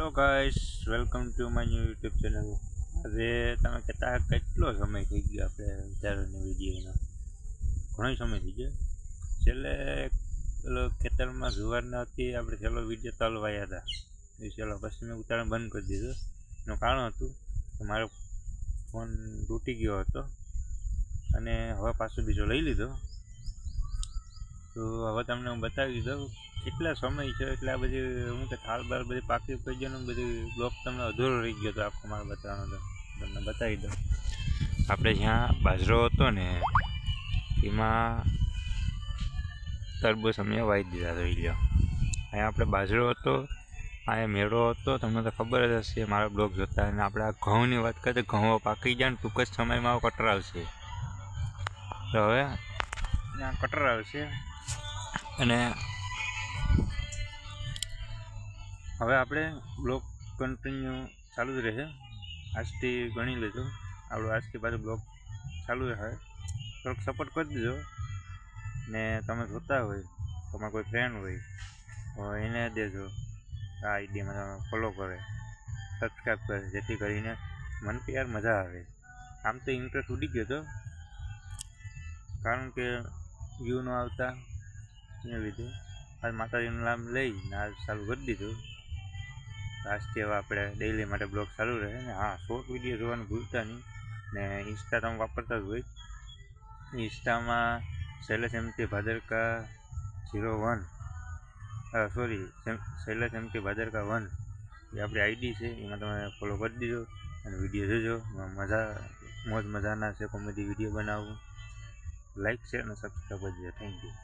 Hello guys, welcome to my new YouTube channel. આજે તમે કહેતા કેટલો સમય થઈ ગયો આપણે વિચારોની વિડીયોનો? ઘણો સમય થઈ ગયો. છેલ્લે પેલો ખેતરમાં જુવારના હતી, આપણે છેલ્લો વિડીયો તલવાયા હતા એ છેલ્લો. પછી મેં ઉતારણ બંધ કરી દીધું. એનું કારણ હતું કે મારો ફોન તૂટી ગયો હતો અને હવે પાછો બીજો લઈ લીધો. તો હવે તમને હું બતાવી દઉં કેટલા સમય છે. એટલે આ બધી હું કે થાળ બાર બધી પાકી પડી ગયો ને બધી બ્લોક તમને અધૂરો રહી ગયો હતો આખો મારે બતાવવાનો. તો તમને બતાવી દઉં. આપણે જ્યાં બાજરો હતો ને એમાં તરબૂચ અમે વાવી દીધા જોઈ લો. અહીંયા આપણે બાજરો હતો, અહીંયા મેળો હતો, તમને તો ખબર જ હશે મારા બ્લોગ જોતા. અને આપણે આ ઘઉંની વાત કરીએ તો ઘઉં પાકી જાય ને ટૂંક જ સમયમાં કટર આવશે. તો હવે ત્યાં કટર આવશે અને હવે આપણે બ્લોગ કન્ટિન્યુ ચાલુ જ રહે. આજથી ગણી લેજો, આપણું આજથી પાછું બ્લોગ ચાલુ રહે. થોડોક સપોર્ટ કરી દેજો. ને તમે જોતા હોય, તમારા કોઈ ફ્રેન્ડ હોય તો એને દેજો આ આઈડીમાં તમે ફોલો કરે, સબસ્ક્રાઈબ કરે, જેથી કરીને મને તો યાર મજા આવે. આમ તો ઇન્ટરેસ્ટ ઉડી ગયો હતો કારણ કે વ્યૂ ન આવતા એને લીધે. આજ માતાજીનું નામ લઈને આજ ચાલુ કરી દીધું. આજથી હવે આપણે ડેઈલી માટે બ્લોગ ચાલુ રહે. ને હા, શોર્ટ વિડીયો જોવાનું ભૂલતા નહીં. ને ઇન્સ્ટા તમે વાપરતા જ હોય, ઇન્સ્ટામાં શૈલેષ એમટી ભાદરકા 01 શૈલેષ એમટી ભાદરકા 1 એ આપણી આઈડી છે. એમાં તમે ફોલો કરી દીધો અને વિડીયો જોજો. મોજ મજાના છે, કોમેડી વિડીયો બનાવું. લાઈક શેર અને સબસ્ક્રાઈબ કરી દેજો. Thank you.